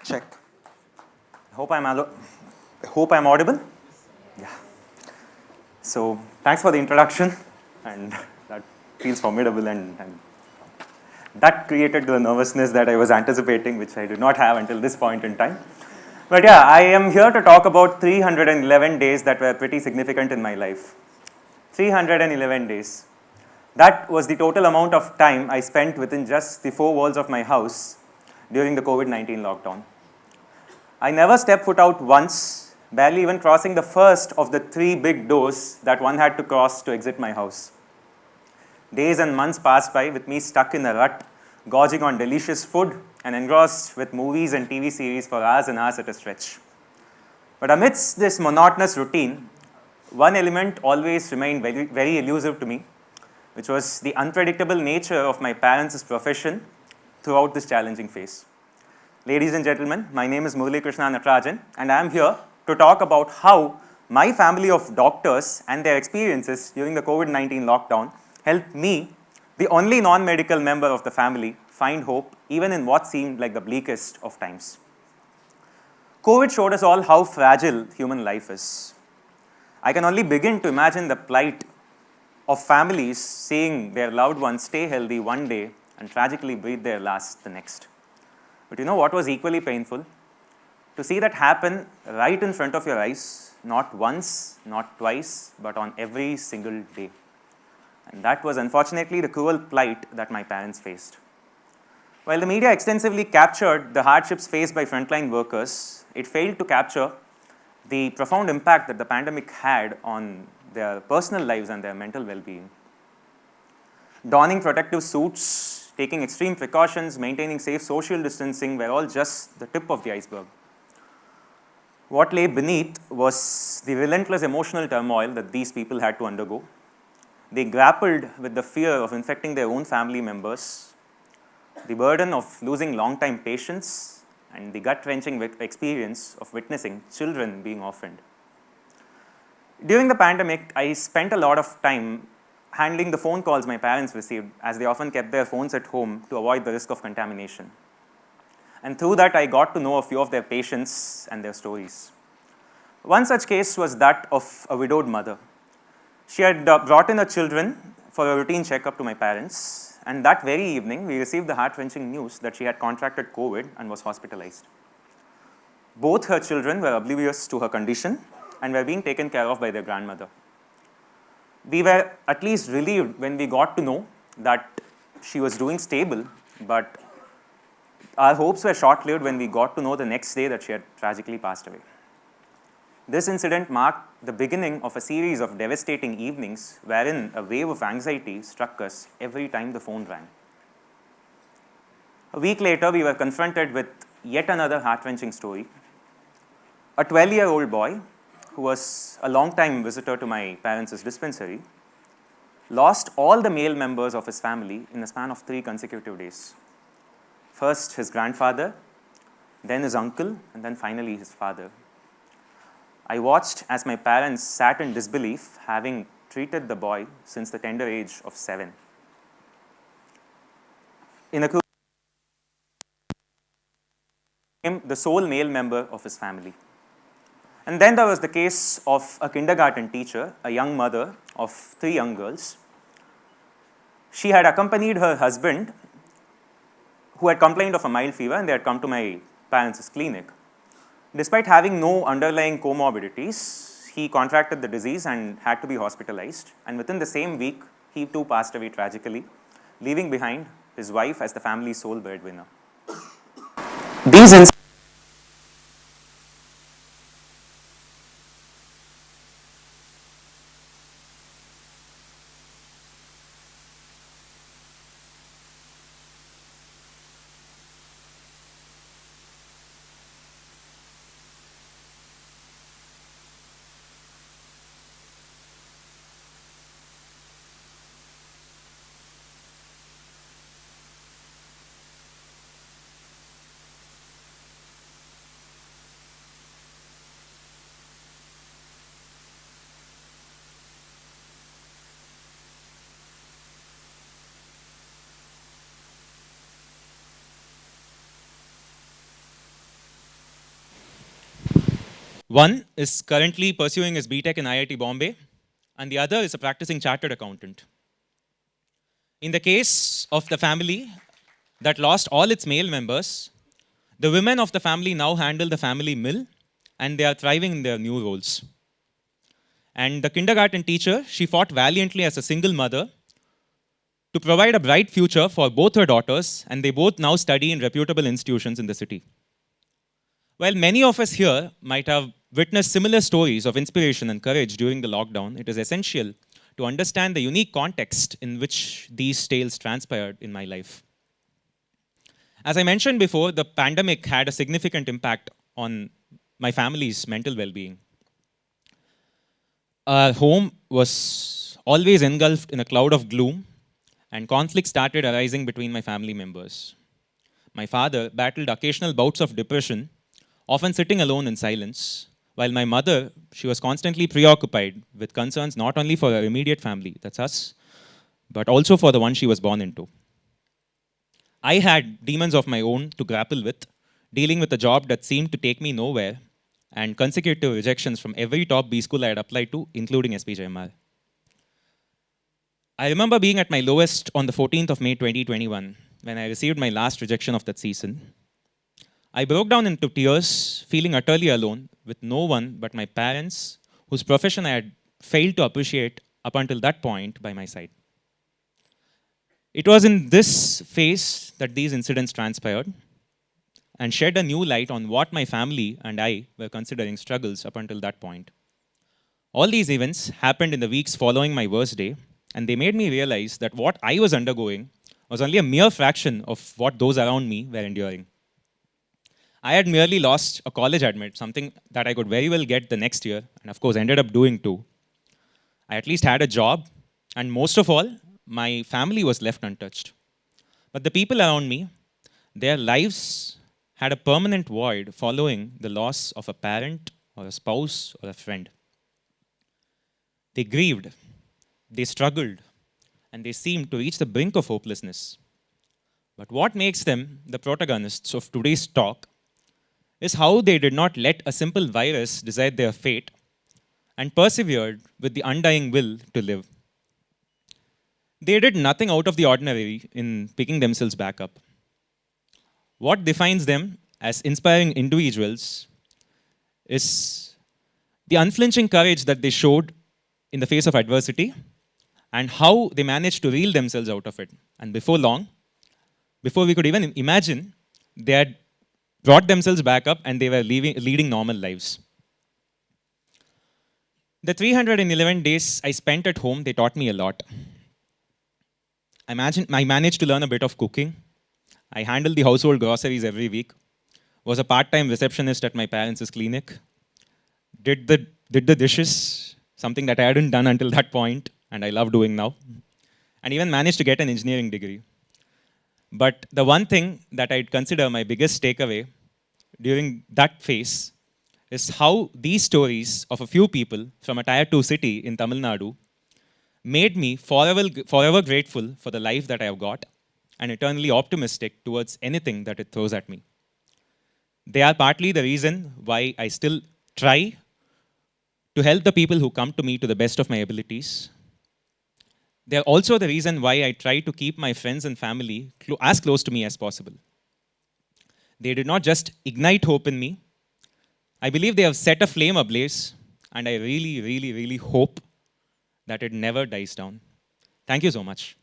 Check. Hope I'm audible. Yeah. So thanks for the introduction, and that feels formidable, and that created the nervousness that I was anticipating, which I did not have until this point in time. But yeah, I am here to talk about 311 days that were pretty significant in my life. 311 days. That was the total amount of time I spent within just the four walls of my house during the COVID-19 lockdown. I never stepped foot out once, barely even crossing the first of the three big doors that one had to cross to exit my house. Days and months passed by with me stuck in a rut, gorging on delicious food and engrossed with movies and TV series for hours and hours at a stretch. But amidst this monotonous routine, one element always remained very, very elusive to me, which was the unpredictable nature of my parents' profession throughout this challenging phase. Ladies and gentlemen, my name is Murali Krishna Natarajan, and I am here to talk about how my family of doctors and their experiences during the COVID-19 lockdown helped me, the only non-medical member of the family, find hope even in what seemed like the bleakest of times. COVID showed us all how fragile human life is. I can only begin to imagine the plight of families seeing their loved ones stay healthy one day and tragically breathe their last the next. But you know what was equally painful? To see that happen right in front of your eyes, not once, not twice, but on every single day. And that was unfortunately the cruel plight that my parents faced. While the media extensively captured the hardships faced by frontline workers, it failed to capture the profound impact that the pandemic had on their personal lives and their mental well-being. Donning protective suits, taking extreme precautions, maintaining safe social distancing were all just the tip of the iceberg. What lay beneath was the relentless emotional turmoil that these people had to undergo. They grappled with the fear of infecting their own family members, the burden of losing long-time patients, and the gut-wrenching experience of witnessing children being orphaned. During the pandemic, I spent a lot of time handling the phone calls my parents received, as they often kept their phones at home to avoid the risk of contamination. And through that, I got to know a few of their patients and their stories. One such case was that of a widowed mother. She had brought in her children for a routine checkup to my parents, and that very evening, we received the heart-wrenching news that she had contracted COVID and was hospitalized. Both her children were oblivious to her condition and were being taken care of by their grandmother. We were at least relieved when we got to know that she was doing stable, but our hopes were short-lived when we got to know the next day that she had tragically passed away. This incident marked the beginning of a series of devastating evenings wherein a wave of anxiety struck us every time the phone rang. A week later, we were confronted with yet another heart-wrenching story. A 12-year-old boy, who was a long-time visitor to my parents' dispensary, lost all the male members of his family in a span of 3 consecutive days. First his grandfather, then his uncle, and then finally his father. I watched as my parents sat in disbelief, having treated the boy since the tender age of 7. In a became the sole male member of his family. And then there was the case of a kindergarten teacher, a young mother of 3 young girls. She had accompanied her husband, who had complained of a mild fever, and they had come to my parents' clinic. Despite having no underlying comorbidities, he contracted the disease and had to be hospitalized. And within the same week, he too passed away tragically, leaving behind his wife as the family's sole breadwinner. These One is currently pursuing his BTech in IIT Bombay, and the other is a practicing chartered accountant. In the case of the family that lost all its male members, the women of the family now handle the family mill, and they are thriving in their new roles. And the kindergarten teacher, she fought valiantly as a single mother to provide a bright future for both her daughters, and they both now study in reputable institutions in the city. While many of us here might have witnessed similar stories of inspiration and courage during the lockdown, it is essential to understand the unique context in which these tales transpired in my life. As I mentioned before, the pandemic had a significant impact on my family's mental well-being. Our home was always engulfed in a cloud of gloom, and conflict started arising between my family members. My father battled occasional bouts of depression, often sitting alone in silence, while my mother, she was constantly preoccupied with concerns not only for her immediate family, that's us, but also for the one she was born into. I had demons of my own to grapple with, dealing with a job that seemed to take me nowhere, and consecutive rejections from every top B school I had applied to, including SPJIMR. I remember being at my lowest on the 14th of May 2021, when I received my last rejection of that season. I broke down into tears, feeling utterly alone, with no one but my parents, whose profession I had failed to appreciate up until that point by my side. It was in this phase that these incidents transpired and shed a new light on what my family and I were considering struggles up until that point. All these events happened in the weeks following my worst day, and they made me realize that what I was undergoing was only a mere fraction of what those around me were enduring. I had merely lost a college admit, something that I could very well get the next year, and of course ended up doing too. I at least had a job, and most of all, my family was left untouched. But the people around me, their lives had a permanent void following the loss of a parent or a spouse or a friend. They grieved, they struggled, and they seemed to reach the brink of hopelessness. But what makes them the protagonists of today's talk is how they did not let a simple virus decide their fate and persevered with the undying will to live. They did nothing out of the ordinary in picking themselves back up. What defines them as inspiring individuals is the unflinching courage that they showed in the face of adversity and how they managed to reel themselves out of it. And before long, before we could even imagine, they had brought themselves back up and they were leading normal lives. The 311 days I spent at home, they taught me a lot. I managed to learn a bit of cooking. I handled the household groceries every week. Was a part-time receptionist at my parents' clinic. Did the dishes, something that I hadn't done until that point, and I love doing now. And even managed to get an engineering degree. But the one thing that I'd consider my biggest takeaway during that phase is how these stories of a few people from a tier 2 city in Tamil Nadu made me forever grateful for the life that I have got and eternally optimistic towards anything that it throws at me. They are partly the reason why I still try to help the people who come to me to the best of my abilities. They are also the reason why I try to keep my friends and family as close to me as possible. They did not just ignite hope in me. I believe they have set a flame ablaze, and I really hope that it never dies down. Thank you so much.